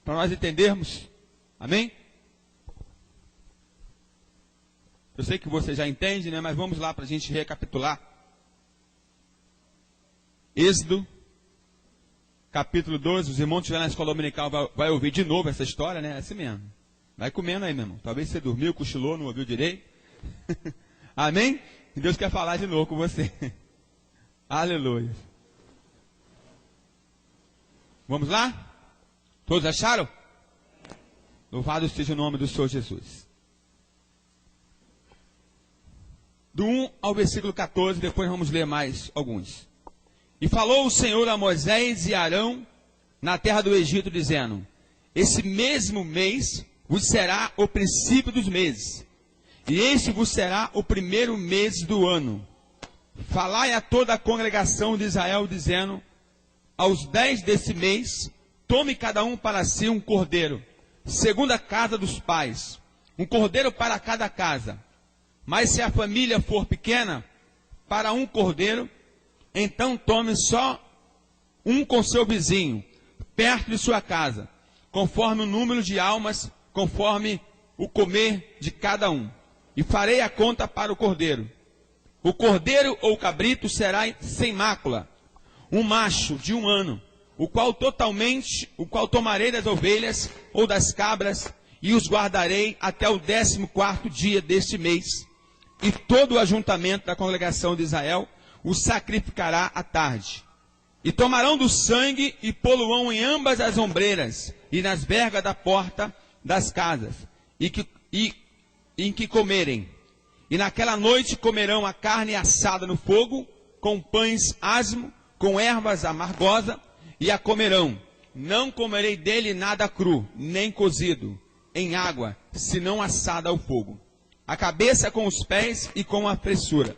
para nós entendermos. Amém? Eu sei que você já entende, né? Mas vamos lá para a gente recapitular. Êxodo, capítulo 12. Os irmãos que estiverem na escola dominical vai ouvir de novo essa história, né? É assim mesmo. Vai comendo aí, meu irmão. Talvez você dormiu, cochilou, não ouviu direito. Amém? E Deus quer falar de novo com você. Aleluia. Vamos lá? Todos acharam? Louvado seja o nome do Senhor Jesus. Do 1 ao versículo 14, depois vamos ler mais alguns. E falou o Senhor a Moisés e Arão na terra do Egito, dizendo: esse mesmo mês vos será o princípio dos meses, e este vos será o primeiro mês do ano. Falai a toda a congregação de Israel, dizendo: aos 10 desse mês, tome cada um para si um cordeiro, segundo a casa dos pais, um cordeiro para cada casa. Mas se a família for pequena, para um cordeiro, então tome só um com seu vizinho, perto de sua casa, conforme o número de almas, conforme o comer de cada um. E farei a conta para o cordeiro. O cordeiro ou cabrito será sem mácula, um macho de 1 ano, o qual tomarei das ovelhas ou das cabras, e os guardarei até o 14º dia deste mês. E todo o ajuntamento da congregação de Israel o sacrificará à tarde. E tomarão do sangue e pô-lo-ão em ambas as ombreiras e nas vergas da porta das casas, em que comerem. E naquela noite comerão a carne assada no fogo, com pães asmo, com ervas amargosas, e a comerão. Não comerei dele nada cru, nem cozido, em água, senão assada ao fogo. A cabeça com os pés e com a fressura.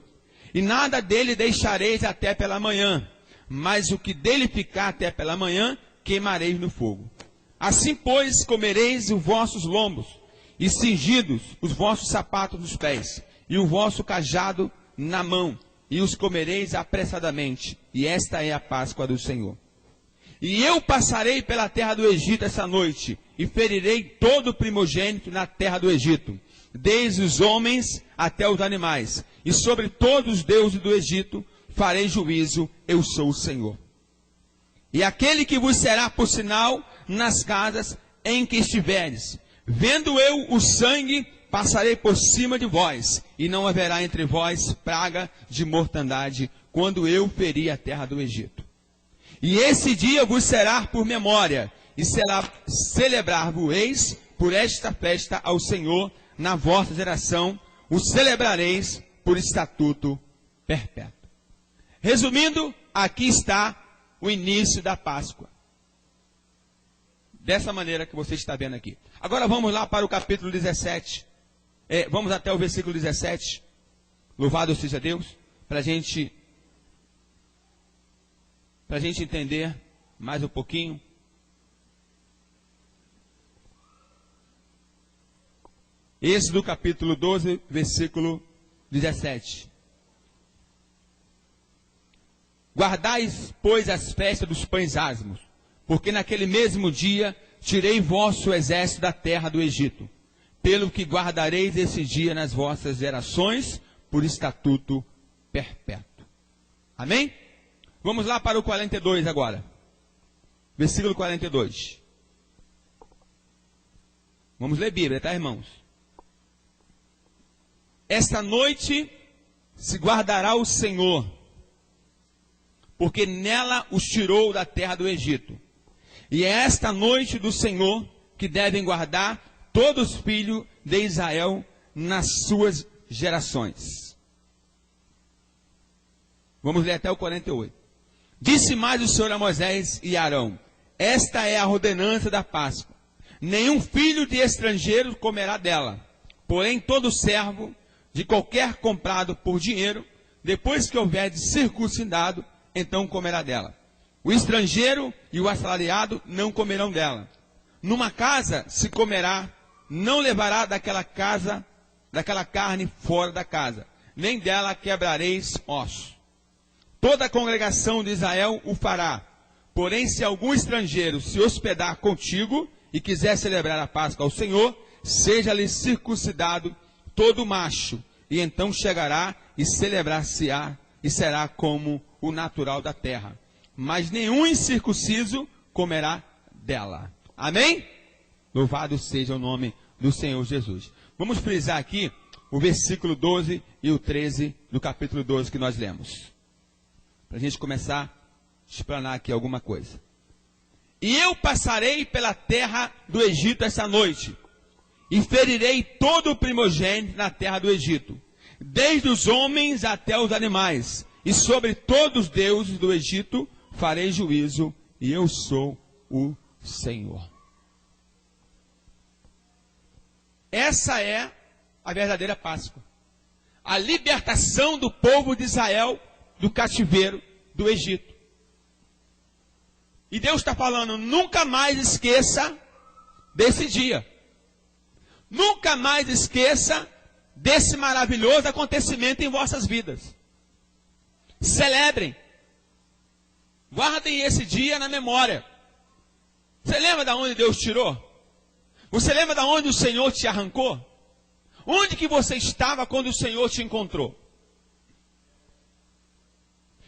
E nada dele deixareis até pela manhã, mas o que dele ficar até pela manhã, queimareis no fogo. Assim, pois, comereis os vossos lombos, e cingidos os vossos sapatos dos pés, e o vosso cajado na mão, e os comereis apressadamente. E esta é a Páscoa do Senhor. E eu passarei pela terra do Egito essa noite, e ferirei todo o primogênito na terra do Egito, desde os homens até os animais, e sobre todos os deuses do Egito farei juízo, eu sou o Senhor. E aquele que vos será por sinal nas casas em que estiveres, vendo eu o sangue, passarei por cima de vós, e não haverá entre vós praga de mortandade, quando eu ferir a terra do Egito. E esse dia vos será por memória, e celebrar-vos-eis por esta festa ao Senhor na vossa geração, o celebrareis por estatuto perpétuo. Resumindo, aqui está o início da Páscoa. Dessa maneira que você está vendo aqui. Agora vamos lá para o capítulo 17. Vamos até o versículo 17. Louvado seja Deus. Para a gente entender mais um pouquinho. Êxodo capítulo 12, versículo 17. Guardais, pois, as festas dos pães asmos, porque naquele mesmo dia tirei vosso exército da terra do Egito, pelo que guardareis esse dia nas vossas gerações, por estatuto perpétuo. Amém? Vamos lá para o 42 agora. Versículo 42. Vamos ler Bíblia, tá, irmãos? Esta noite se guardará o Senhor, porque nela os tirou da terra do Egito. E é esta noite do Senhor que devem guardar todos os filhos de Israel nas suas gerações. Vamos ler até o 48. Disse mais o Senhor a Moisés e Arão: esta é a ordenança da Páscoa. Nenhum filho de estrangeiro comerá dela, porém todo servo de qualquer comprado por dinheiro, depois que houver de circuncidado, então comerá dela. O estrangeiro e o assalariado não comerão dela. Numa casa se comerá, não levará daquela carne fora da casa, nem dela quebrareis ossos. Toda a congregação de Israel o fará. Porém, se algum estrangeiro se hospedar contigo e quiser celebrar a Páscoa ao Senhor, seja-lhe circuncidado todo macho, e então chegará e celebrar-se-á, e será como o natural da terra. Mas nenhum incircunciso comerá dela. Amém? Louvado seja o nome do Senhor Jesus. Vamos frisar aqui o versículo 12 e o 13 do capítulo 12 que nós lemos. Para a gente começar a explanar aqui alguma coisa. E eu passarei pela terra do Egito esta noite, e ferirei todo o primogênito na terra do Egito, desde os homens até os animais, e sobre todos os deuses do Egito farei juízo, e eu sou o Senhor. Essa é a verdadeira Páscoa. A libertação do povo de Israel do cativeiro do Egito. E Deus está falando, nunca mais esqueça desse dia. Nunca mais esqueça desse maravilhoso acontecimento em vossas vidas. Celebrem. Guardem esse dia na memória. Você lembra de onde Deus tirou? Você lembra de onde o Senhor te arrancou? Onde que você estava quando o Senhor te encontrou?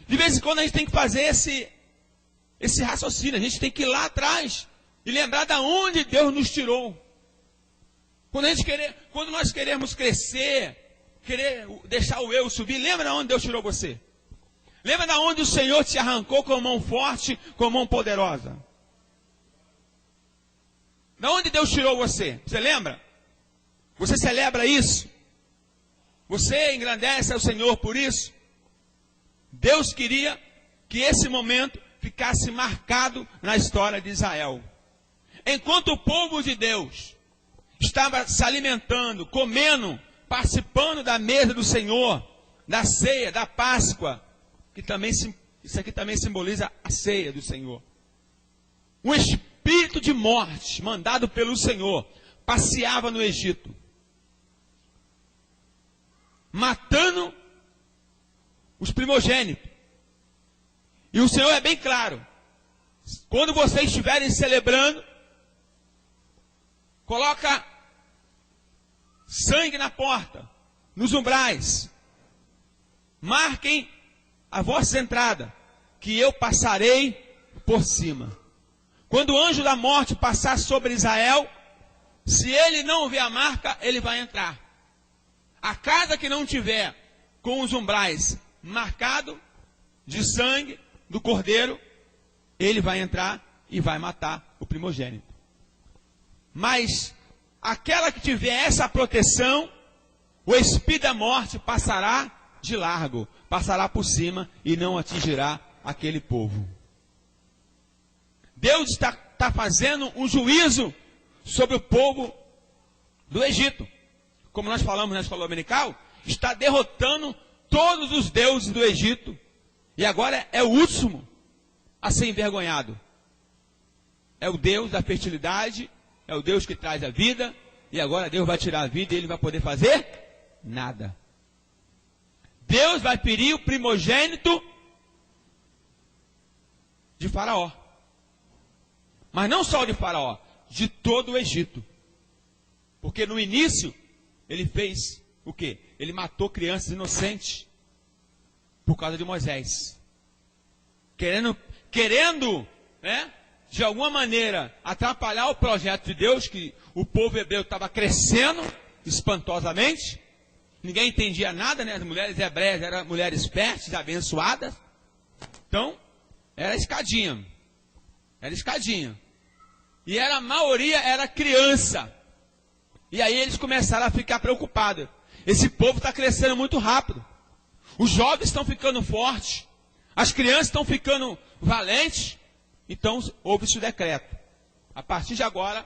De vez em quando a gente tem que fazer esse raciocínio. A gente tem que ir lá atrás e lembrar de onde Deus nos tirou. Quando nós queremos crescer, querer deixar o eu subir, lembra de onde Deus tirou você? Lembra de onde o Senhor te arrancou com a mão forte, com a mão poderosa? Da onde Deus tirou você? Você lembra? Você celebra isso? Você engrandece ao Senhor por isso? Deus queria que esse momento ficasse marcado na história de Israel. Enquanto o povo de Deus estava se alimentando, comendo, participando da mesa do Senhor, da ceia, da Páscoa, que também isso aqui também simboliza a ceia do Senhor. Um espírito de morte, mandado pelo Senhor, passeava no Egito, matando os primogênitos. E o Senhor é bem claro: quando vocês estiverem celebrando, coloca sangue na porta, nos umbrais, marquem a vossa entrada, que eu passarei por cima. Quando o anjo da morte passar sobre Israel, se ele não ver a marca, ele vai entrar. A casa que não tiver com os umbrais marcado de sangue do cordeiro, ele vai entrar e vai matar o primogênito. Mas aquela que tiver essa proteção, o espírito da morte passará de largo, passará por cima e não atingirá aquele povo. Deus está fazendo um juízo sobre o povo do Egito. Como nós falamos na escola dominical, está derrotando todos os deuses do Egito. E agora é o último a ser envergonhado. É o Deus da fertilidade, é o Deus que traz a vida, e agora Deus vai tirar a vida e ele vai poder fazer nada. Deus vai ferir o primogênito de Faraó. Mas não só de Faraó, de todo o Egito. Porque no início, ele fez o quê? Ele matou crianças inocentes por causa de Moisés. Querendo, né, de alguma maneira, atrapalhar o projeto de Deus, que o povo hebreu estava crescendo espantosamente. Ninguém entendia nada, né? As mulheres hebreias eram mulheres férteis, abençoadas. Então, era escadinha. Era escadinha. E a maioria era criança. E aí eles começaram a ficar preocupados. Esse povo está crescendo muito rápido. Os jovens estão ficando fortes. As crianças estão ficando valentes. Então houve-se o decreto. A partir de agora,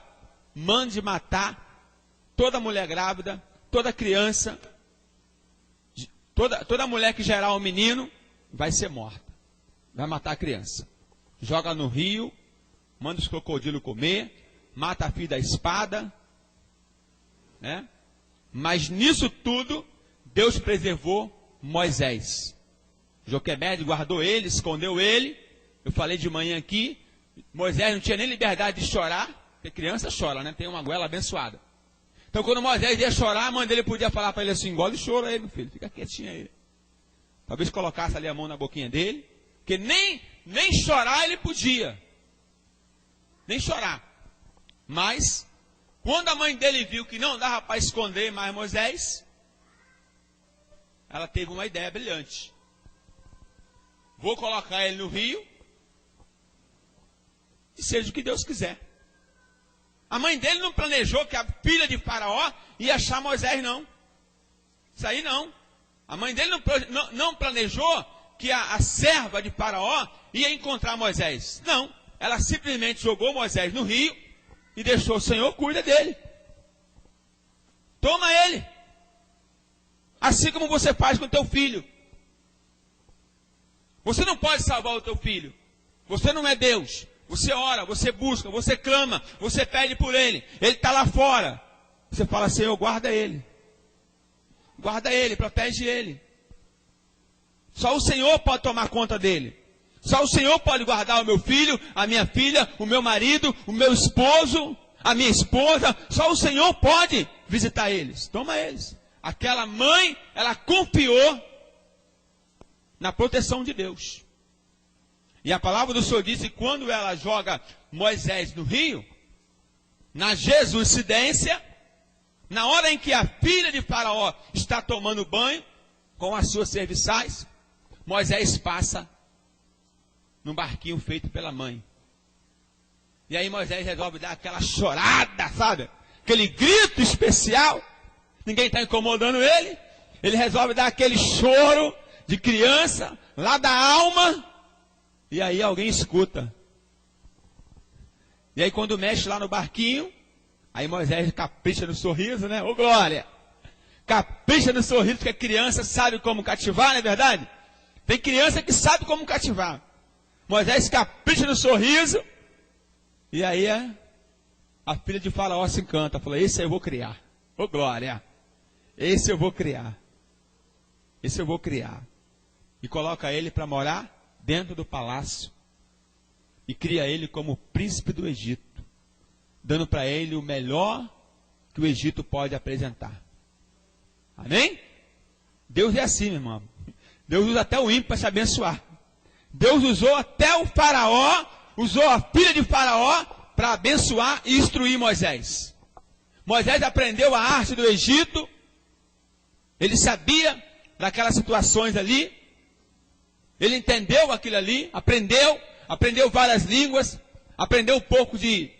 mande matar toda mulher grávida, toda criança, toda mulher que gerar um menino, vai ser morta. Vai matar a criança. Joga no rio, manda os crocodilos comer, mata a filha da espada, né? Mas nisso tudo, Deus preservou Moisés. Joquebede guardou ele, escondeu ele. Eu falei de manhã aqui, Moisés não tinha nem liberdade de chorar, Porque criança chora, né? Tem uma goela abençoada. Então quando Moisés ia chorar, a mãe dele podia falar para ele assim, engole o choro aí, meu filho, fica quietinho aí. Talvez colocasse ali a mão na boquinha dele, porque nem chorar ele podia. Nem chorar. Mas, quando a mãe dele viu que não dava para esconder mais Moisés, ela teve uma ideia brilhante. Vou colocar ele no rio, e seja o que Deus quiser. A mãe dele não planejou que a filha de Faraó ia achar Moisés, não. Isso aí não. A mãe dele não planejou que a serva de Faraó ia encontrar Moisés. Não. Ela simplesmente jogou Moisés no rio e deixou o Senhor cuida dele. Toma ele. Assim como você faz com o teu filho. Você não pode salvar o teu filho. Você não é Deus. Você ora, você busca, você clama, você pede por ele. Ele está lá fora. Você fala, Senhor, guarda ele. Guarda ele, protege ele. Só o Senhor pode tomar conta dele. Só o Senhor pode guardar o meu filho, a minha filha, o meu marido, o meu esposo, a minha esposa. Só o Senhor pode visitar eles. Toma eles. Aquela mãe, ela confiou na proteção de Deus. E a palavra do Senhor diz que quando ela joga Moisés no rio, na jesuicidência, na hora em que a filha de Faraó está tomando banho com as suas serviçais, Moisés passa num barquinho feito pela mãe. E aí Moisés resolve dar aquela chorada, sabe? Aquele grito especial. Ninguém está incomodando ele. Ele resolve dar aquele choro de criança, lá da alma. E aí alguém escuta. E aí quando mexe lá no barquinho, aí Moisés capricha no sorriso, né? Ô glória! Capricha no sorriso, porque a criança sabe como cativar, não é verdade? Tem criança que sabe como cativar. Moisés capricha no sorriso. E aí a filha de Faraó se encanta. Fala, esse eu vou criar. Ô glória! Esse eu vou criar. Esse eu vou criar. E coloca ele para morar dentro do palácio, e cria ele como príncipe do Egito, dando para ele o melhor que o Egito pode apresentar. Amém? Deus é assim, meu irmão. Deus usa até o ímpio para te abençoar. Deus usou até o Faraó, usou a filha de Faraó para abençoar e instruir Moisés. Moisés aprendeu a arte do Egito, ele sabia daquelas situações ali. Ele entendeu aquilo ali, aprendeu várias línguas, aprendeu um pouco de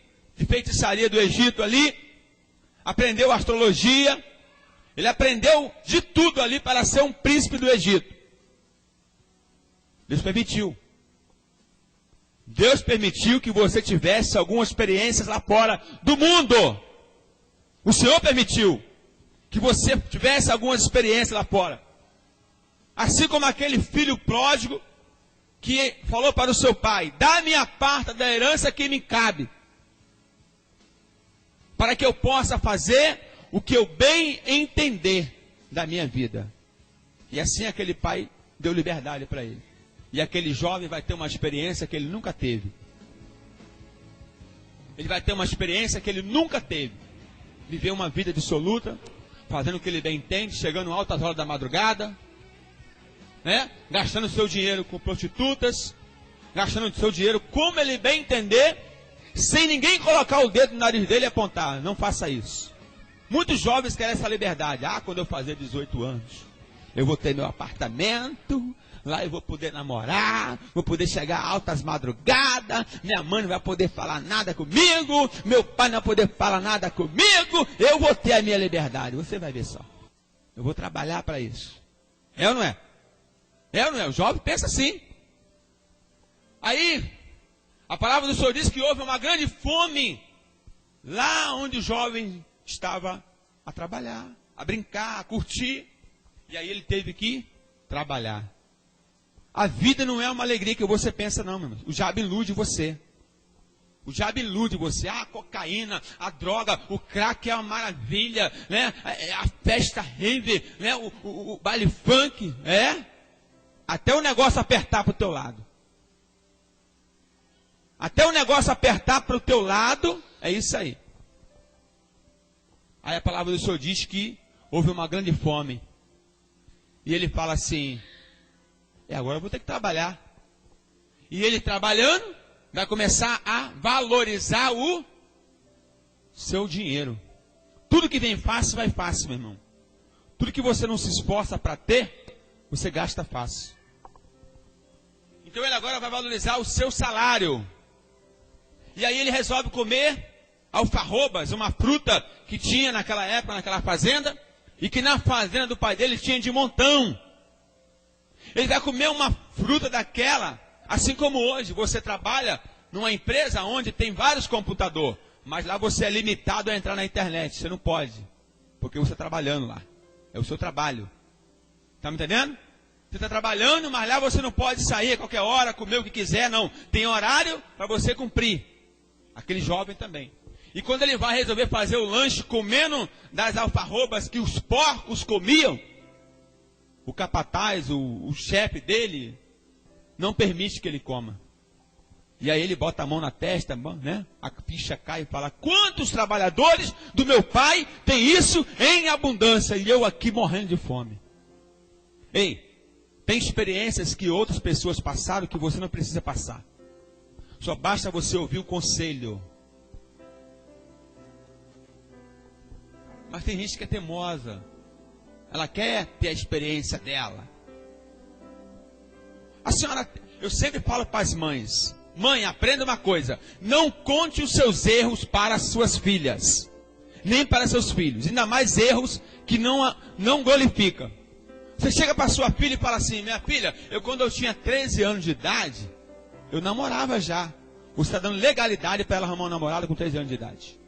feitiçaria do Egito ali, aprendeu astrologia, ele aprendeu de tudo ali para ser um príncipe do Egito. Deus permitiu. Deus permitiu que você tivesse algumas experiências lá fora do mundo. O Senhor permitiu que você tivesse algumas experiências lá fora. Assim como aquele filho pródigo que falou para o seu pai, dá-me a parte da herança que me cabe, para que eu possa fazer o que eu bem entender da minha vida. E assim aquele pai deu liberdade para ele. E aquele jovem vai ter uma experiência que ele nunca teve. Ele vai ter uma experiência que ele nunca teve. Viver uma vida dissoluta, fazendo o que ele bem entende, chegando altas horas da madrugada, né? Gastando seu dinheiro com prostitutas, gastando seu dinheiro como ele bem entender, sem ninguém colocar o dedo no nariz dele e apontar. Não faça isso. Muitos jovens querem essa liberdade. Quando eu fazer 18 anos, eu vou ter meu apartamento, lá eu vou poder namorar, vou poder chegar altas madrugadas, minha mãe não vai poder falar nada comigo, meu pai não vai poder falar nada comigo, eu vou ter a minha liberdade. Você vai ver só. Eu vou trabalhar para isso. É ou não é? É ou não é? O jovem pensa assim. Aí, a palavra do Senhor diz que houve uma grande fome lá onde o jovem estava a trabalhar, a brincar, a curtir. E aí ele teve que trabalhar. A vida não é uma alegria que você pensa, não, meu irmão. O diabo ilude você. O diabo ilude você. A cocaína, a droga, o crack é uma maravilha, né? A festa rave, né? O baile funk, até o negócio apertar para o teu lado. Até o negócio apertar para o teu lado, É isso aí. Aí a palavra do Senhor diz que houve uma grande fome. E ele fala assim, agora eu vou ter que trabalhar. E ele trabalhando, vai começar a valorizar o seu dinheiro. Tudo que vem fácil, vai fácil, meu irmão. Tudo que você não se esforça para ter, você gasta fácil. Então ele agora vai valorizar o seu salário. E aí ele resolve comer alfarrobas, uma fruta que tinha naquela época, naquela fazenda, e que na fazenda do pai dele tinha de montão. Ele vai comer uma fruta daquela, assim como hoje você trabalha numa empresa onde tem vários computadores, mas lá você é limitado a entrar na internet, você não pode, porque você está trabalhando lá, é o seu trabalho. Está me entendendo? Você está trabalhando, mas lá você não pode sair a qualquer hora, comer o que quiser, não. Tem horário para você cumprir. Aquele jovem também. E quando ele vai resolver fazer o lanche comendo das alfarrobas que os porcos comiam, o capataz, o chefe dele, não permite que ele coma. E aí ele bota a mão na testa, né? A ficha cai e fala, quantos trabalhadores do meu pai têm isso em abundância? E eu aqui morrendo de fome. Ei, tem experiências que outras pessoas passaram que você não precisa passar. Só basta você ouvir o conselho. Mas tem gente que é teimosa. Ela quer ter a experiência dela. A senhora, eu sempre falo para as mães, mãe, aprenda uma coisa, não conte os seus erros para as suas filhas, nem para seus filhos, ainda mais erros que não glorificam. Você chega para sua filha e fala assim, minha filha, quando eu tinha 13 anos de idade, eu namorava já. Você está dando legalidade para ela arrumar um namorado com 13 anos de idade.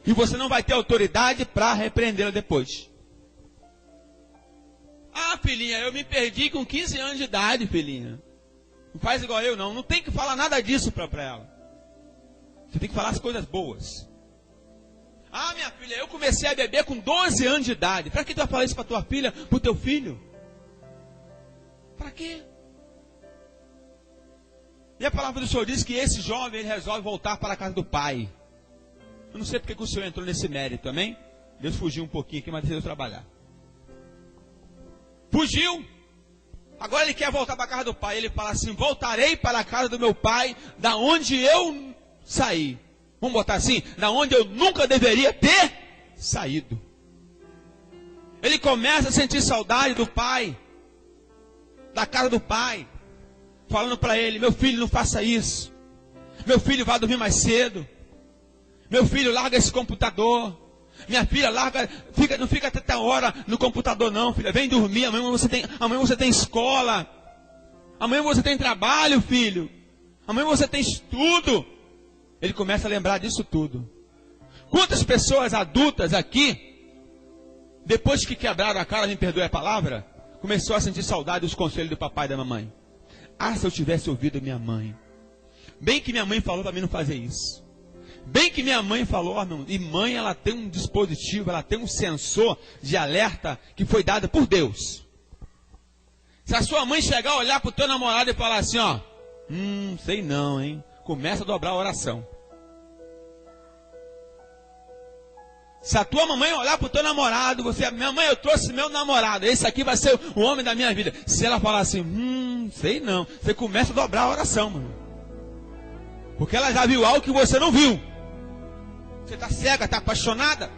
E você não vai ter autoridade para repreendê-la depois. Ah, filhinha, eu me perdi com 15 anos de idade, filhinha. Não faz igual eu, não. Não tem que falar nada disso para ela. Você tem que falar as coisas boas. Ah, minha filha, eu comecei a beber com 12 anos de idade. Para que tu vai falar isso para tua filha, para o teu filho? Para quê? E a palavra do Senhor diz que esse jovem, ele resolve voltar para a casa do pai. Eu não sei porque que o Senhor entrou nesse mérito, amém? Deus fugiu um pouquinho aqui, mas decidiu trabalhar. Fugiu. Agora ele quer voltar para a casa do pai. Ele fala assim, voltarei para a casa do meu pai, da onde eu saí. Vamos botar assim, da onde eu nunca deveria ter saído. Ele começa a sentir saudade do pai, da casa do pai, falando para ele, meu filho, não faça isso. Meu filho, vá dormir mais cedo. Meu filho, larga esse computador. Minha filha, não fica até tal hora no computador não, filha. Vem dormir, amanhã você tem escola. Amanhã você tem trabalho, filho. Amanhã você tem estudo. Ele começa a lembrar disso tudo. Quantas pessoas adultas aqui, depois que quebraram a cara, me perdoe a palavra, começou a sentir saudade dos conselhos do papai e da mamãe. Ah, se eu tivesse ouvido minha mãe. Bem que minha mãe falou para mim não fazer isso. Bem que minha mãe falou, e mãe, ela tem um dispositivo, ela tem um sensor de alerta que foi dado por Deus. Se a sua mãe chegar a olhar para o teu namorado e falar assim, ó, sei não, hein? Começa a dobrar a oração. Se a tua mamãe olhar para o teu namorado, minha mãe, eu trouxe meu namorado, esse aqui vai ser o homem da minha vida. Se ela falar assim, sei não, você começa a dobrar a oração, mano. Porque ela já viu algo que você não viu. Você está cega, está apaixonada,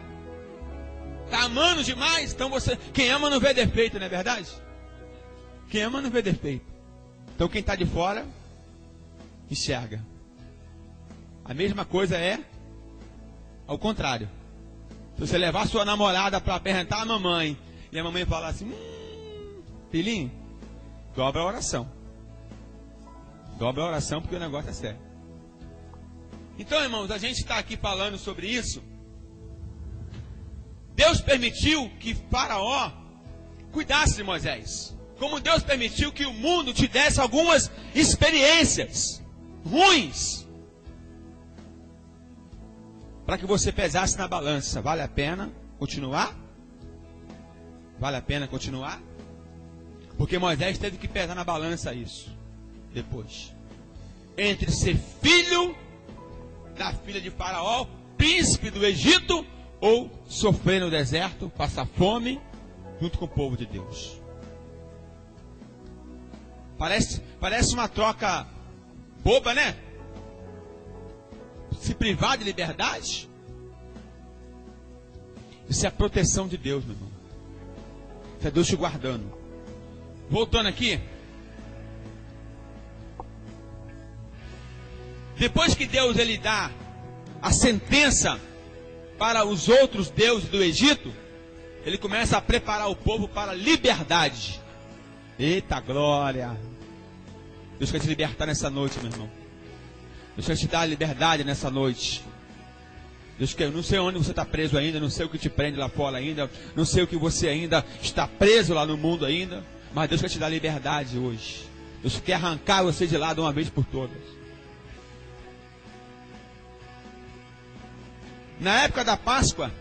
está amando demais. Então quem ama não vê defeito, não é verdade? Quem ama não vê defeito. Então quem está de fora, enxerga. A mesma coisa é ao contrário. Se você levar sua namorada para apresentar a mamãe, e a mamãe falar assim, filhinho, dobra a oração. Dobra a oração porque o negócio é sério. Então, irmãos, a gente está aqui falando sobre isso. Deus permitiu que Faraó cuidasse de Moisés. Como Deus permitiu que o mundo te desse algumas experiências ruins. Para que você pesasse na balança. Vale a pena continuar? Vale a pena continuar? Porque Moisés teve que pesar na balança isso. Depois. Entre ser filho da filha de Faraó, príncipe do Egito, ou sofrer no deserto, passar fome, junto com o povo de Deus. Parece uma troca boba, né? Se privar de liberdade. Isso é a proteção de Deus, meu irmão. Isso é Deus te guardando. Voltando aqui. Depois que Deus ele dá a sentença para os outros deuses do Egito, ele começa a preparar o povo para a liberdade. Eita glória! Deus quer te libertar nessa noite, meu irmão. Deus quer te dar a liberdade nessa noite. Deus quer, eu não sei onde você está preso ainda, não sei o que te prende lá fora ainda, não sei o que você ainda está preso lá no mundo ainda, mas Deus quer te dar liberdade hoje. Deus quer arrancar você de lá de uma vez por todas. Na época da Páscoa,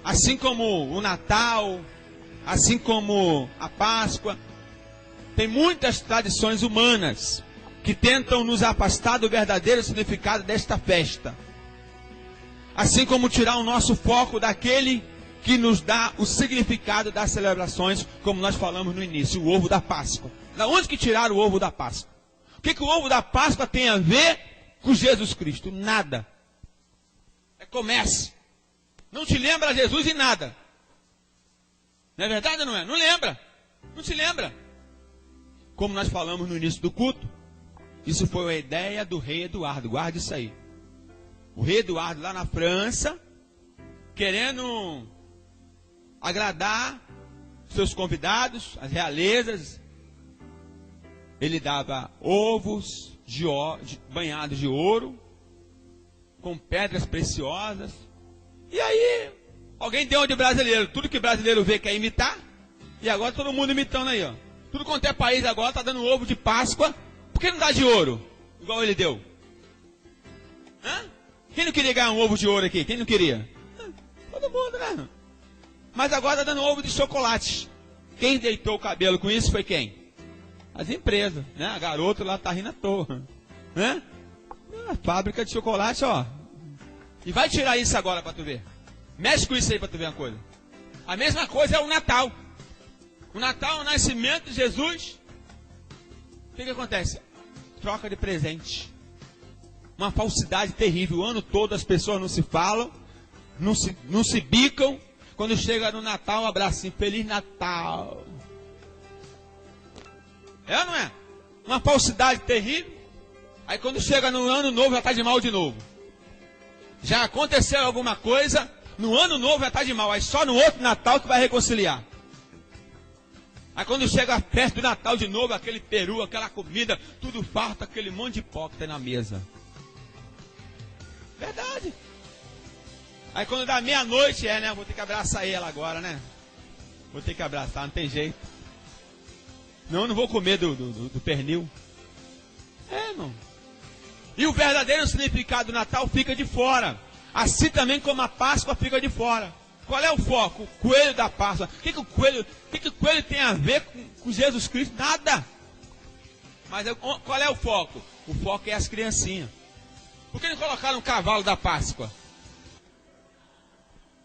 assim como o Natal, assim como a Páscoa, tem muitas tradições humanas que tentam nos afastar do verdadeiro significado desta festa. Assim como tirar o nosso foco daquele que nos dá o significado das celebrações, como nós falamos no início, o ovo da Páscoa. Da onde que tiraram o ovo da Páscoa? O que o ovo da Páscoa tem a ver com Jesus Cristo? Nada. É comércio. Não te lembra Jesus em nada. Não é verdade ou não é? Não lembra. Não se lembra. Como nós falamos no início do culto, isso foi a ideia do rei Eduardo. Guarde isso aí. O rei Eduardo lá na França, querendo agradar seus convidados, as realezas, ele dava ovos banhados de ouro, com pedras preciosas. E aí, alguém deu de brasileiro. Tudo que brasileiro vê quer imitar. E agora todo mundo imitando aí, ó. Tudo quanto é país agora está dando ovo de Páscoa. Por que não dá de ouro? Igual ele deu. Hã? Quem não queria ganhar um ovo de ouro aqui? Quem não queria? Todo mundo, né? Mas agora está dando ovo de chocolate. Quem deitou o cabelo com isso foi quem? As empresas, né? A garota lá está rindo à toa. Né? A fábrica de chocolate, ó. E vai tirar isso agora para tu ver. Mexe com isso aí para tu ver uma coisa. A mesma coisa é o Natal. O Natal é o nascimento de Jesus. O que acontece? Troca de presente. Uma falsidade terrível. O ano todo as pessoas não se falam, não se bicam. Quando chega no Natal, um abracinho. Feliz Natal. É ou não é? Uma falsidade terrível. Aí quando chega no ano novo, já está de mal de novo. Já aconteceu alguma coisa, no ano novo já está de mal. Aí só no outro Natal que vai reconciliar. Aí quando chega a festa do Natal de novo, aquele peru, aquela comida, tudo farto, aquele monte de pó que tem na mesa. Verdade. Aí quando dá meia-noite, né? Vou ter que abraçar ela agora, né? Vou ter que abraçar, não tem jeito. Não vou comer do pernil. É, irmão. E o verdadeiro significado do Natal fica de fora. Assim também como a Páscoa fica de fora. Qual é o foco? O coelho da Páscoa. O que o coelho tem a ver com Jesus Cristo? Nada. Mas qual é o foco? O foco é as criancinhas. Por que não colocaram o cavalo da Páscoa?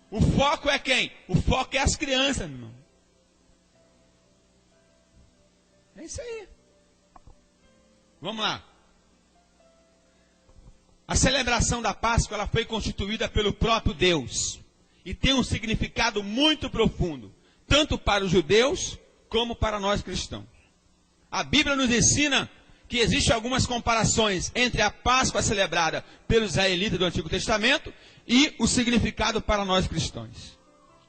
O foco é quem? O foco é as crianças, meu irmão. É isso aí. Vamos lá. A celebração da Páscoa ela foi constituída pelo próprio Deus. E tem um significado muito profundo. Tanto para os judeus, como para nós cristãos. A Bíblia nos ensina que existem algumas comparações entre a Páscoa celebrada pelos israelitas do Antigo Testamento e o significado para nós cristãos.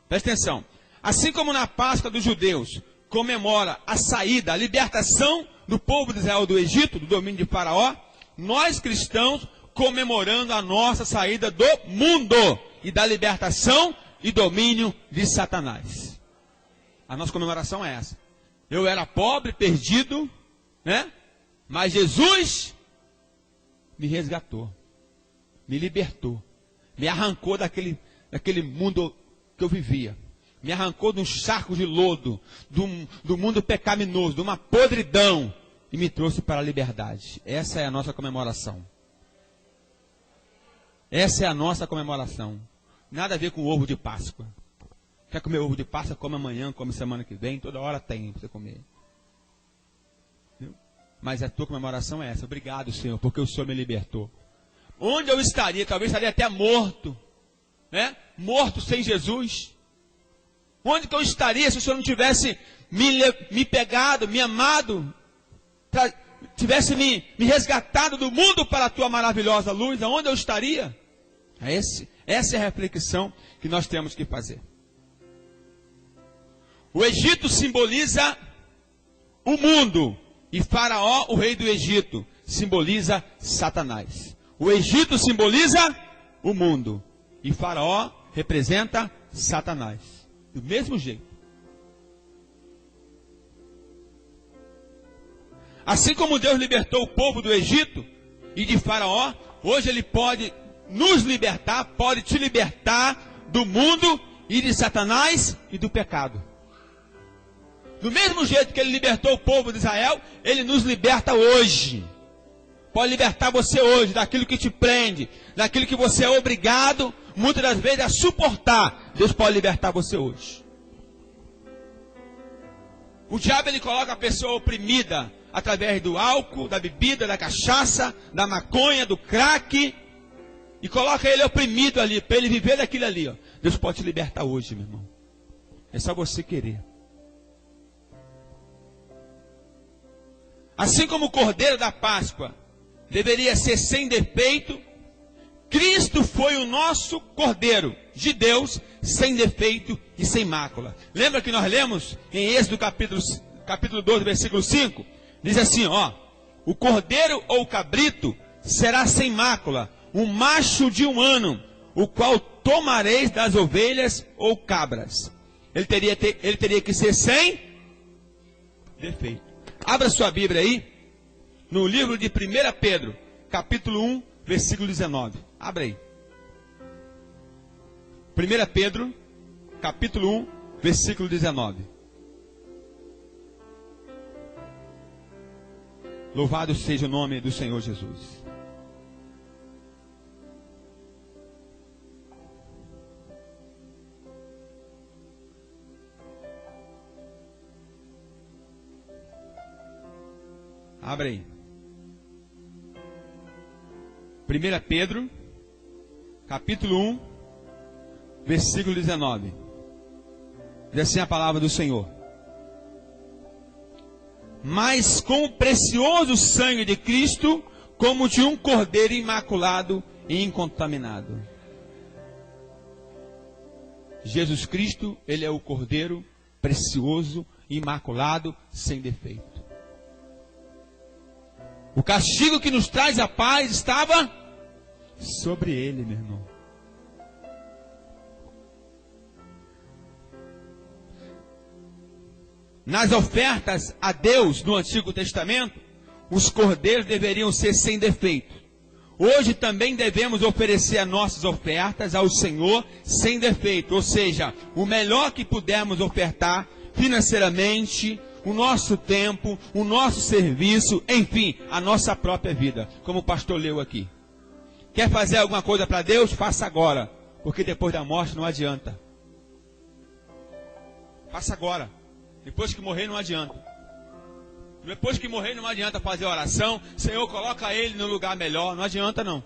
Presta atenção. Assim como na Páscoa dos judeus comemora a saída, a libertação do povo de Israel do Egito, do domínio de Faraó, nós cristãos comemorando a nossa saída do mundo e da libertação e domínio de Satanás. A nossa comemoração é essa. Eu era pobre, perdido, né? Mas Jesus me resgatou, me libertou, me arrancou daquele mundo que eu vivia. Me arrancou de um charco de lodo, do mundo pecaminoso, de uma podridão, e me trouxe para a liberdade. Essa é a nossa comemoração. Essa é a nossa comemoração. Nada a ver com o ovo de Páscoa. Quer comer ovo de Páscoa? Come amanhã, come semana que vem. Toda hora tem para você comer. Viu? Mas a tua comemoração é essa. Obrigado, Senhor, porque o Senhor me libertou. Onde eu estaria? Talvez estaria até morto. Né? Morto sem Jesus. Onde que eu estaria se o Senhor não tivesse me pegado, me amado, tivesse me resgatado do mundo para a tua maravilhosa luz? Aonde eu estaria? Essa é a reflexão que nós temos que fazer. O Egito simboliza o mundo e Faraó, o rei do Egito, simboliza Satanás. O Egito simboliza o mundo e Faraó representa Satanás. Do mesmo jeito. Assim como Deus libertou o povo do Egito e de Faraó, hoje Ele pode nos libertar, pode te libertar do mundo e de Satanás e do pecado. Do mesmo jeito que Ele libertou o povo de Israel, Ele nos liberta hoje. Pode libertar você hoje daquilo que te prende, daquilo que você é obrigado, muitas das vezes, a suportar. Deus pode libertar você hoje. O diabo, ele coloca a pessoa oprimida através do álcool, da bebida, da cachaça, da maconha, do crack, e coloca ele oprimido ali, para ele viver daquilo ali. Ó. Deus pode te libertar hoje, meu irmão. É só você querer. Assim como o Cordeiro da Páscoa deveria ser sem defeito, Cristo foi o nosso Cordeiro de Deus, sem defeito e sem mácula. Lembra que nós lemos em Êxodo capítulo 12, versículo 5? Diz assim, ó: o cordeiro ou cabrito será sem mácula, um macho de 1 ano, o qual tomareis das ovelhas ou cabras. Ele teria que ser sem defeito. Abra sua Bíblia aí, no livro de 1 Pedro, capítulo 1, versículo 19. Abra aí. 1 Pedro, capítulo 1, versículo 19. Louvado seja o nome do Senhor Jesus. Abre aí. 1 Pedro, capítulo 1, versículo 19. Diz assim a palavra do Senhor: mas com o precioso sangue de Cristo, como de um cordeiro imaculado e incontaminado. Jesus Cristo, Ele é o cordeiro precioso, imaculado, sem defeito. O castigo que nos traz a paz estava sobre Ele, meu irmão. Nas ofertas a Deus no Antigo Testamento, os cordeiros deveriam ser sem defeito. Hoje também devemos oferecer as nossas ofertas ao Senhor sem defeito. Ou seja, o melhor que pudermos ofertar financeiramente, o nosso tempo, o nosso serviço, enfim, a nossa própria vida. Como o pastor leu aqui. Quer fazer alguma coisa para Deus? Faça agora. Porque depois da morte não adianta. Faça agora. Depois que morrer não adianta. Depois que morrer não adianta fazer oração. Senhor, coloca ele no lugar melhor. Não adianta não.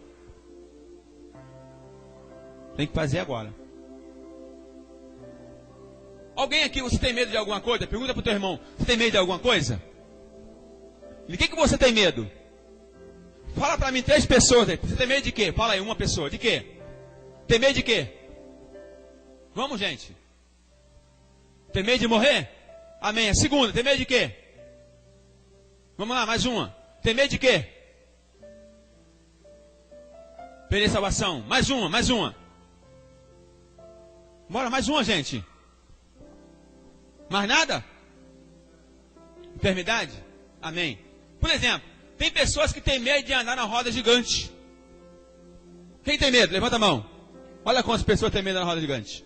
Tem que fazer agora. Alguém aqui, você tem medo de alguma coisa? Pergunta para o teu irmão. Você tem medo de alguma coisa? De que você tem medo? Fala para mim 3 pessoas aí. Você tem medo de quê? Fala aí, uma pessoa. De quê? Tem medo de quê? Vamos, gente. Tem medo de morrer? Amém. A segunda, tem medo de quê? Vamos lá, mais uma. Tem medo de quê? Perder salvação. Mais uma, mais uma. Bora, mais uma, gente. Mais nada? Enfermidade? Amém. Por exemplo, tem pessoas que têm medo de andar na roda gigante. Quem tem medo? Levanta a mão. Olha quantas pessoas têm medo na roda gigante.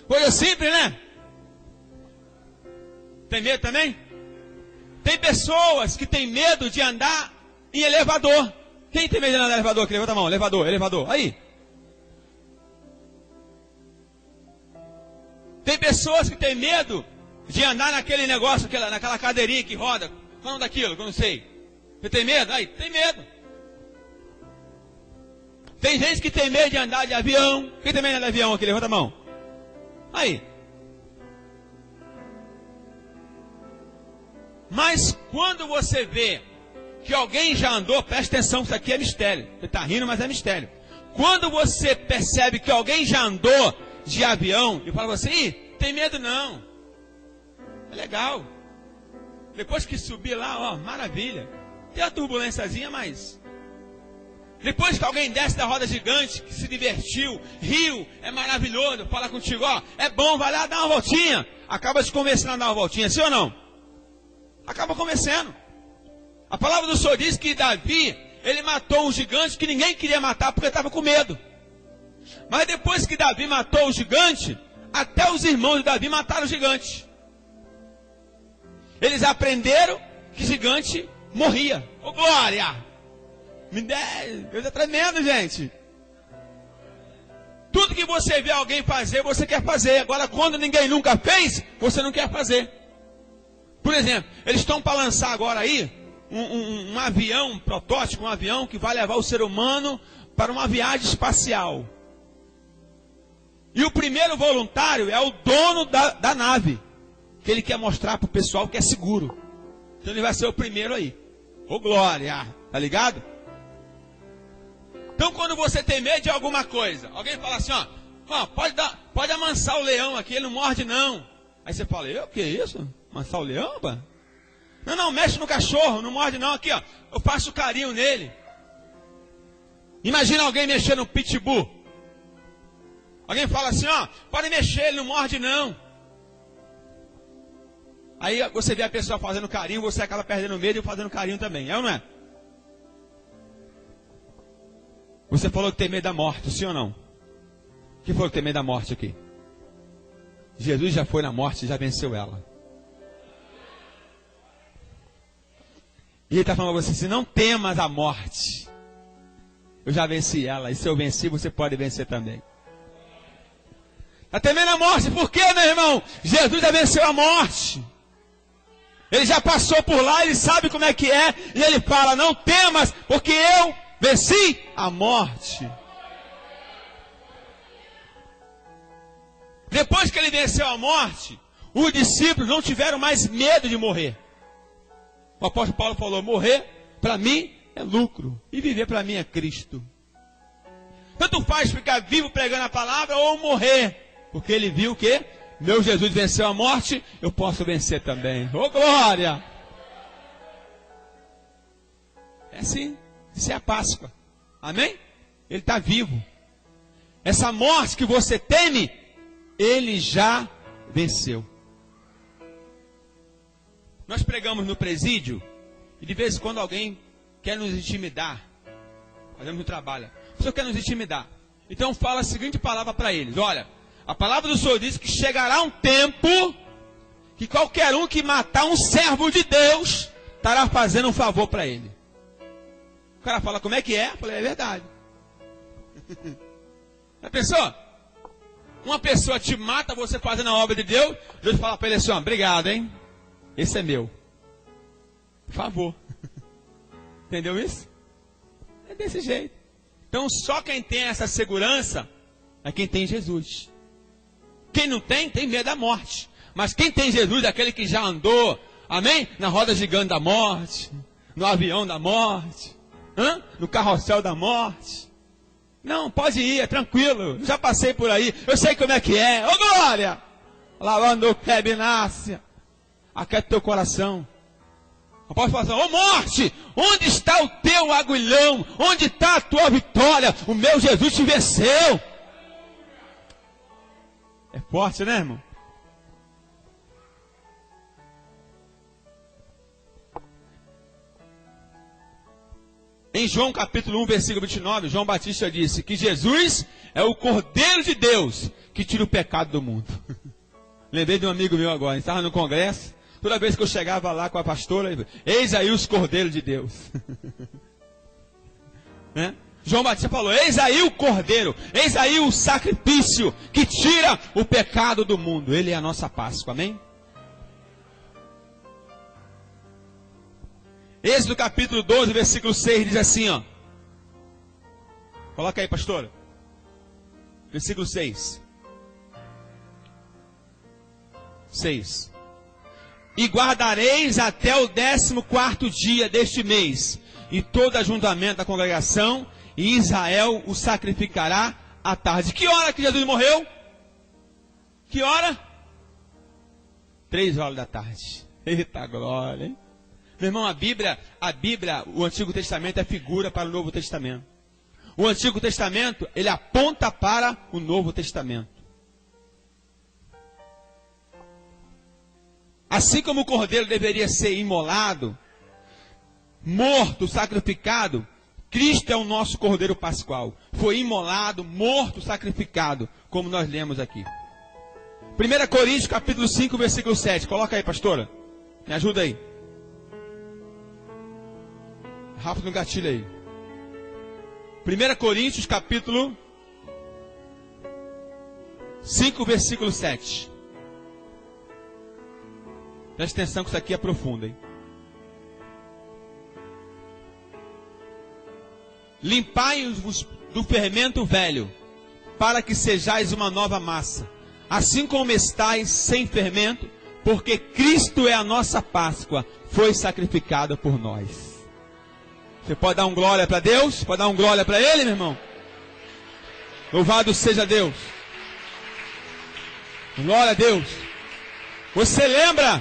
Coisa simples, né? Tem medo também? Tem pessoas que têm medo de andar em elevador. Quem tem medo de andar no elevador aqui? Levanta a mão. Elevador. Aí. Tem pessoas que têm medo de andar naquele negócio, naquela cadeirinha que roda. Qual é o nome daquilo? Que eu não sei. Você tem medo? Aí, tem medo. Tem gente que tem medo de andar de avião. Quem tem medo de andar de avião aqui? Levanta a mão. Aí. Mas quando você vê que alguém já andou, presta atenção, isso aqui é mistério. Você está rindo, mas é mistério. Quando você percebe que alguém já andou de avião e fala assim, tem medo não. É legal. Depois que subir lá, ó, maravilha. Tem uma turbulênciazinha, mas... Depois que alguém desce da roda gigante, que se divertiu, riu, é maravilhoso, fala contigo, ó, é bom, vai lá, dá uma voltinha. Acaba se convencendo a dar uma voltinha, sim ou não? Acaba convencendo. A palavra do Senhor diz que Davi, ele matou um gigante que ninguém queria matar porque estava com medo. Mas depois que Davi matou o gigante, até os irmãos de Davi mataram o gigante. Eles aprenderam que gigante morria. Ô glória! Deus é tremendo, gente. Tudo que você vê alguém fazer, você quer fazer. Agora, quando ninguém nunca fez, você não quer fazer. Por exemplo, eles estão para lançar agora aí um avião, um protótipo, um avião que vai levar o ser humano para uma viagem espacial. E o primeiro voluntário é o dono da nave, que ele quer mostrar para o pessoal que é seguro. Então ele vai ser o primeiro aí. Ô glória! Tá ligado? Então quando você tem medo de alguma coisa, alguém fala assim, ó, pode amansar o leão aqui, ele não morde não. Aí você fala, o que é isso? Amansar o leão, pá? Não, mexe no cachorro, não morde não. Aqui, ó, eu faço carinho nele. Imagina alguém mexer no pitbull. Alguém fala assim, ó, pode mexer, ele não morde não. Aí você vê a pessoa fazendo carinho, você acaba perdendo medo e fazendo carinho também, é ou não é? Você falou que tem medo da morte, sim ou não? Quem falou que tem medo da morte aqui? Jesus já foi na morte e já venceu ela. E ele está falando para você assim, não temas a morte. Eu já venci ela, e se eu venci, você pode vencer também. Está temendo a morte, por quê, meu irmão? Jesus já venceu a morte. Ele já passou por lá, ele sabe como é que é, e ele fala, não temas, porque eu venci a morte. Depois que ele venceu a morte, os discípulos não tiveram mais medo de morrer. O apóstolo Paulo falou, morrer para mim é lucro, e viver para mim é Cristo. Tanto faz ficar vivo pregando a palavra ou morrer, porque ele viu que meu Jesus venceu a morte, eu posso vencer também. Ô glória! É assim, isso é a Páscoa. Amém? Ele está vivo. Essa morte que você teme, ele já venceu. Nós pregamos no presídio, e de vez em quando alguém quer nos intimidar. Fazemos um trabalho. O Senhor quer nos intimidar. Então fala a seguinte palavra para eles. Olha, a palavra do Senhor diz que chegará um tempo que qualquer um que matar um servo de Deus estará fazendo um favor para ele. O cara fala, como é que é? Eu falei, é verdade. Já pensou? Uma pessoa te mata, você fazendo a obra de Deus, Deus fala para ele assim, ó, obrigado, hein? Esse é meu. Por favor. Entendeu isso? É desse jeito. Então só quem tem essa segurança é quem tem Jesus. Quem não tem, tem medo da morte. Mas quem tem Jesus é aquele que já andou, amém? Na roda gigante da morte, no avião da morte, no carrossel da morte. Não, pode ir, é tranquilo. Já passei por aí, eu sei como é que é. Ô glória! Lavando o pé, Binácia. Aquieta teu coração. O apóstolo fala assim, ô morte, onde está o teu aguilhão? Onde está a tua vitória? O meu Jesus te venceu. É forte, né, irmão? Em João capítulo 1, versículo 29, João Batista disse que Jesus é o Cordeiro de Deus que tira o pecado do mundo. Lembrei de um amigo meu agora, estava no congresso, toda vez que eu chegava lá com a pastora, eis aí os Cordeiros de Deus. né? João Batista falou, eis aí o Cordeiro, eis aí o sacrifício que tira o pecado do mundo. Ele é a nossa Páscoa, amém? Êxodo capítulo 12, versículo 6 diz assim, ó. Coloca aí, pastora. Versículo 6. 6. E guardareis até o 14º dia deste mês, e todo ajuntamento da congregação, e Israel o sacrificará à tarde. Que hora que Jesus morreu? Que hora? 3 horas da tarde. Eita glória, hein? Meu irmão, a Bíblia, o Antigo Testamento é figura para o Novo Testamento. O Antigo Testamento, ele aponta para o Novo Testamento. Assim como o cordeiro deveria ser imolado, morto, sacrificado, Cristo é o nosso cordeiro pascual. Foi imolado, morto, sacrificado, como nós lemos aqui. 1 Coríntios capítulo 5, versículo 7. Coloca aí, pastora. Me ajuda aí. Rápido no gatilho aí. 1 Coríntios capítulo 5, versículo 7. Presta atenção que isso aqui é profundo, hein? Limpai-vos do fermento velho, para que sejais uma nova massa, assim como estáis sem fermento, porque Cristo é a nossa Páscoa, foi sacrificado por nós. Você pode dar um glória para Deus? Pode dar um glória para Ele, meu irmão? Louvado seja Deus. Glória a Deus. Você lembra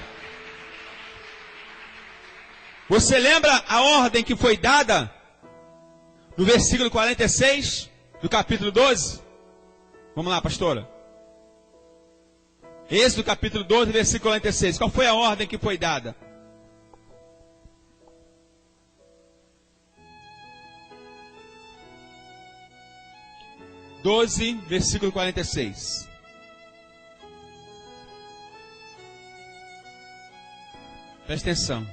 a ordem que foi dada no versículo 46 do capítulo 12? Vamos lá, pastora. Êxodo capítulo 12, versículo 46. Qual foi a ordem que foi dada? Versículo 46. Presta atenção.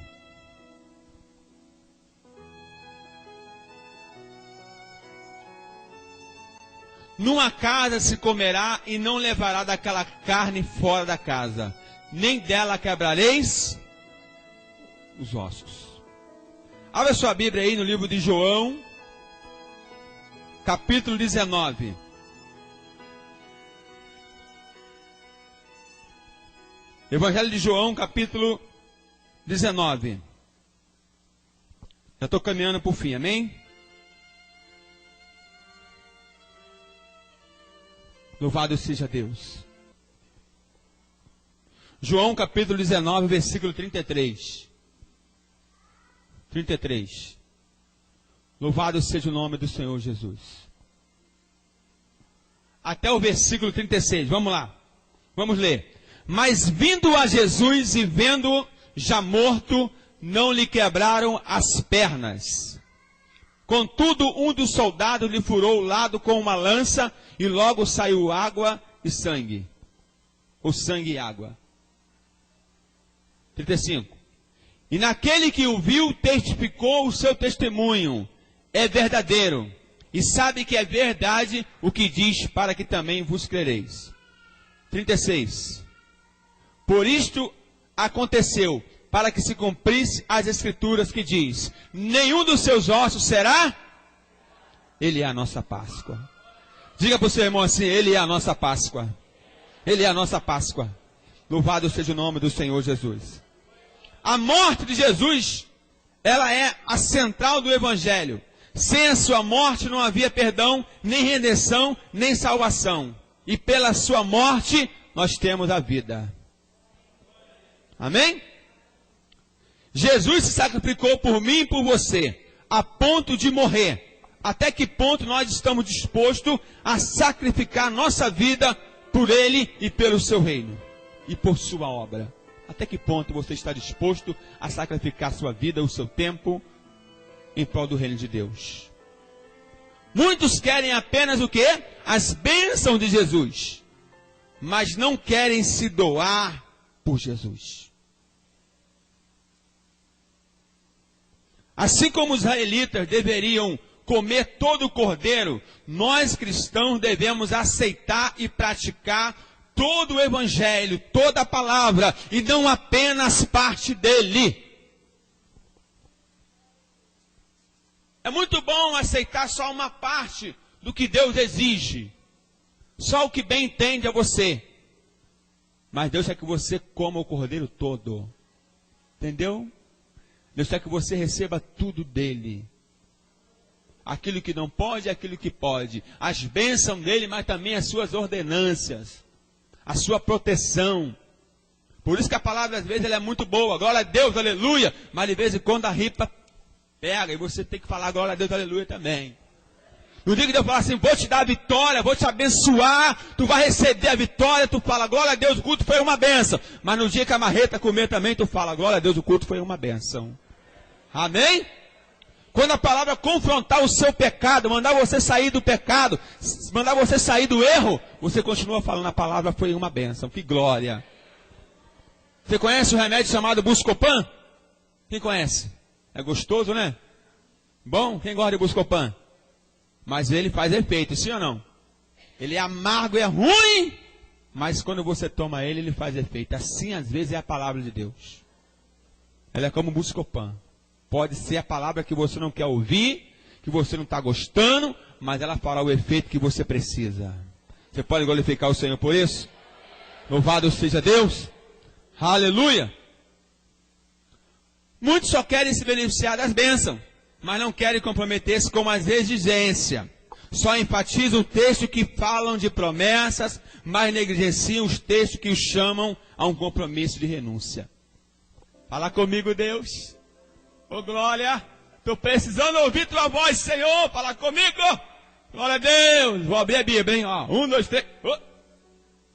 Numa casa se comerá e não levará daquela carne fora da casa, nem dela quebrareis os ossos. Abra sua Bíblia aí no livro de João, capítulo 19. Evangelho de João, capítulo 19. Já estou caminhando para o fim, amém? Louvado seja Deus. João capítulo 19, versículo 33. 33. Louvado seja o nome do Senhor Jesus. Até o versículo 36. Vamos lá. Vamos ler. Mas vindo a Jesus e vendo já morto, não lhe quebraram as pernas. Contudo, um dos soldados lhe furou o lado com uma lança, e logo saiu água e sangue. Ou sangue e água. 35. E naquele que o viu, testificou o seu testemunho. É verdadeiro. E sabe que é verdade o que diz, para que também vos crereis. 36. Por isto aconteceu, para que se cumprisse as escrituras que diz, nenhum dos seus ossos será? Ele é a nossa Páscoa. Diga para o seu irmão assim, Ele é a nossa Páscoa. Ele é a nossa Páscoa. Louvado seja o nome do Senhor Jesus. A morte de Jesus, ela é a central do Evangelho. Sem a sua morte não havia perdão, nem redenção, nem salvação. E pela sua morte, nós temos a vida. Amém? Jesus se sacrificou por mim e por você, a ponto de morrer. Até que ponto nós estamos dispostos a sacrificar nossa vida por Ele e pelo seu reino e por sua obra? Até que ponto você está disposto a sacrificar sua vida, o seu tempo, em prol do reino de Deus? Muitos querem apenas o quê? As bênçãos de Jesus, mas não querem se doar por Jesus. Assim como os israelitas deveriam comer todo o cordeiro, nós cristãos devemos aceitar e praticar todo o evangelho, toda a palavra, e não apenas parte dele. É muito bom aceitar só uma parte do que Deus exige. Só o que bem entende a você. Mas Deus quer que você coma o cordeiro todo. Entendeu? Deus quer que você receba tudo dele. Aquilo que não pode, aquilo que pode. As bênçãos dele, mas também as suas ordenâncias. A sua proteção. Por isso que a palavra às vezes ela é muito boa. Glória a Deus, aleluia. Mas de vez em quando a ripa pega. E você tem que falar glória a Deus, aleluia também. No dia que Deus fala assim, vou te dar a vitória, vou te abençoar, tu vai receber a vitória, tu fala, glória a Deus, o culto foi uma bênção. Mas no dia que a marreta comer também, tu fala, glória a Deus, o culto foi uma bênção. Amém? Quando a palavra confrontar o seu pecado, mandar você sair do pecado, mandar você sair do erro, você continua falando, a palavra foi uma bênção. Que glória. Você conhece o remédio chamado Buscopan? Quem conhece? É gostoso, né? Bom? Quem gosta de Buscopan? Mas ele faz efeito, sim ou não? Ele é amargo e é ruim, mas quando você toma ele, ele faz efeito. Assim, às vezes, é a palavra de Deus. Ela é como Buscopan. Pode ser a palavra que você não quer ouvir, que você não está gostando, mas ela fará o efeito que você precisa. Você pode glorificar o Senhor por isso? Louvado seja Deus. Aleluia. Muitos só querem se beneficiar das bênçãos, mas não querem comprometer-se com as exigências. Só enfatizam o texto que falam de promessas, mas negligenciam os textos que os chamam a um compromisso de renúncia. Fala comigo, Deus. Ô glória, estou precisando ouvir tua voz, Senhor. Fala comigo. Glória a Deus. Vou abrir a Bíblia, hein? Ó, 1, 2, 3.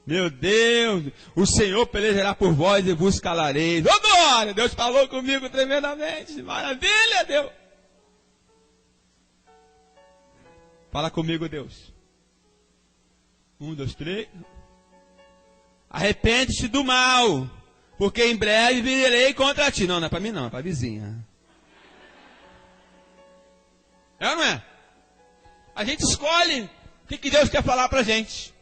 Meu Deus, o Senhor pelejará por vós e vos calareis. Ô glória, Deus falou comigo tremendamente. Maravilha, Deus. Fala comigo, Deus. 1, 2, 3. Arrepende-te do mal, porque em breve virei contra ti. Não, não é para mim não, é para a vizinha. É ou não é? A gente escolhe o que Deus quer falar para a gente.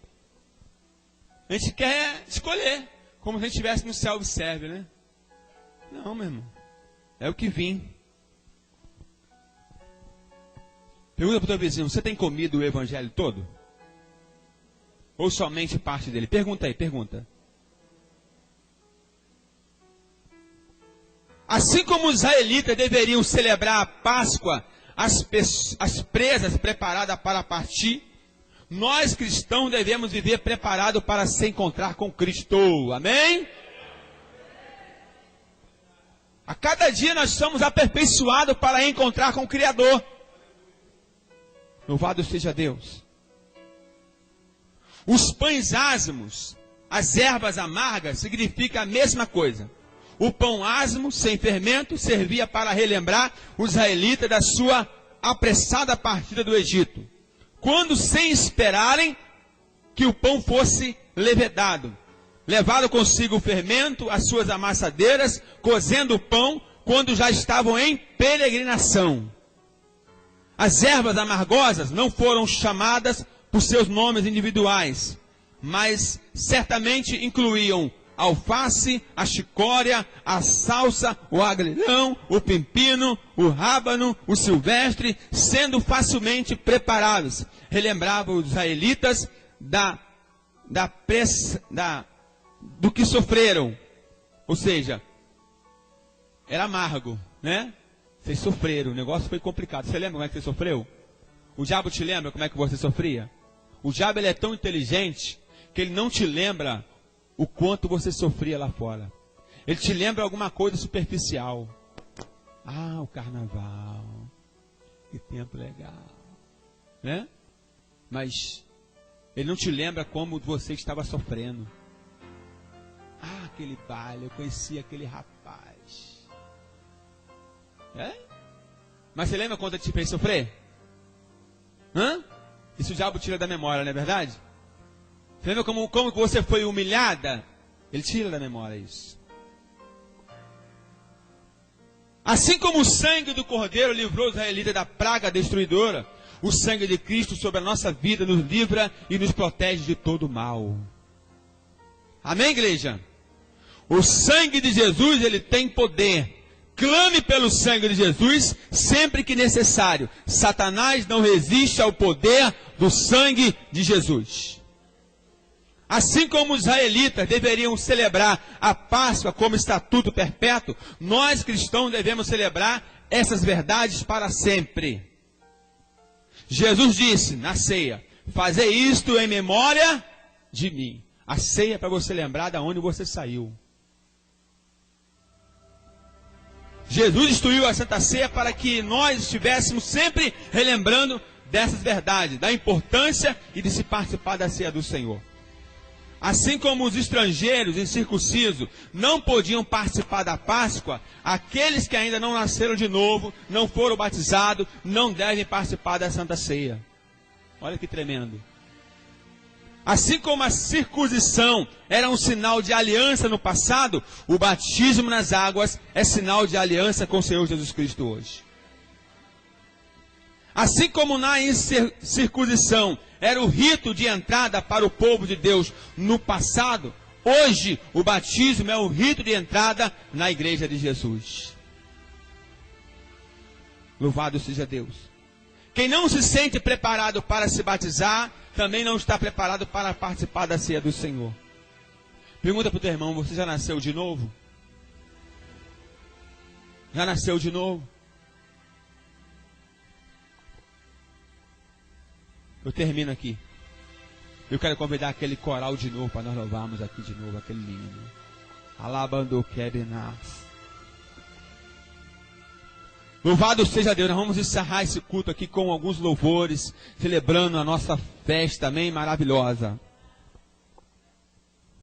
A gente quer escolher, como se a gente estivesse no self-serve, né? Não, meu irmão. É o que vim. Pergunta para o teu vizinho, você tem comido o evangelho todo? Ou somente parte dele? Pergunta aí, pergunta. Assim como os israelitas deveriam celebrar a Páscoa, as presas preparadas para partir, nós cristãos devemos viver preparados para se encontrar com Cristo. Amém? A cada dia nós somos aperfeiçoados para encontrar com o Criador. Louvado seja Deus. Os pães asmos, as ervas amargas, significa a mesma coisa. O pão asmo, sem fermento, servia para relembrar os israelitas da sua apressada partida do Egito, quando sem esperarem que o pão fosse levedado. Levaram consigo o fermento, as suas amassadeiras, cozendo o pão, quando já estavam em peregrinação. As ervas amargosas não foram chamadas por seus nomes individuais, mas certamente incluíam a alface, a chicória, a salsa, o agrião, o pepino, o rábano, o silvestre, sendo facilmente preparados. Relembravam os israelitas do que sofreram. Ou seja, era amargo, né? Vocês sofreram, o negócio foi complicado. Você lembra como é que você sofreu? O diabo te lembra como é que você sofria? O diabo ele é tão inteligente que ele não te lembra o quanto você sofria lá fora. Ele te lembra alguma coisa superficial. Ah, o carnaval. Que tempo legal. Né? Mas ele não te lembra como você estava sofrendo. Ah, aquele baile, eu conheci aquele rapaz. É? Mas você lembra quando ele te fez sofrer? Hã? Isso o diabo tira da memória, não é verdade? Você lembra como você foi humilhada? Ele tira da memória isso. Assim como o sangue do Cordeiro livrou os israelitas da praga destruidora, o sangue de Cristo sobre a nossa vida nos livra e nos protege de todo mal. Amém, igreja? O sangue de Jesus, ele tem poder. Clame pelo sangue de Jesus sempre que necessário. Satanás não resiste ao poder do sangue de Jesus. Assim como os israelitas deveriam celebrar a Páscoa como estatuto perpétuo, nós cristãos devemos celebrar essas verdades para sempre. Jesus disse na ceia: fazei isto em memória de mim. A ceia é para você lembrar de onde você saiu. Jesus instituiu a Santa Ceia para que nós estivéssemos sempre relembrando dessas verdades, da importância e de se participar da ceia do Senhor. Assim como os estrangeiros incircuncisos não podiam participar da Páscoa, aqueles que ainda não nasceram de novo, não foram batizados, não devem participar da Santa Ceia. Olha que tremendo. Assim como a circuncisão era um sinal de aliança no passado, o batismo nas águas é sinal de aliança com o Senhor Jesus Cristo hoje. Assim como na circuncisão era o rito de entrada para o povo de Deus no passado, hoje o batismo é o rito de entrada na igreja de Jesus. Louvado seja Deus. Quem não se sente preparado para se batizar, também não está preparado para participar da ceia do Senhor. Pergunta para o teu irmão: você já nasceu de novo? Já nasceu de novo? Eu termino aqui. Eu quero convidar aquele coral de novo para nós louvarmos aqui de novo, aquele lindo. Alabando querenas. Louvado seja Deus. Nós vamos encerrar esse culto aqui com alguns louvores, celebrando a nossa festa, amém, maravilhosa.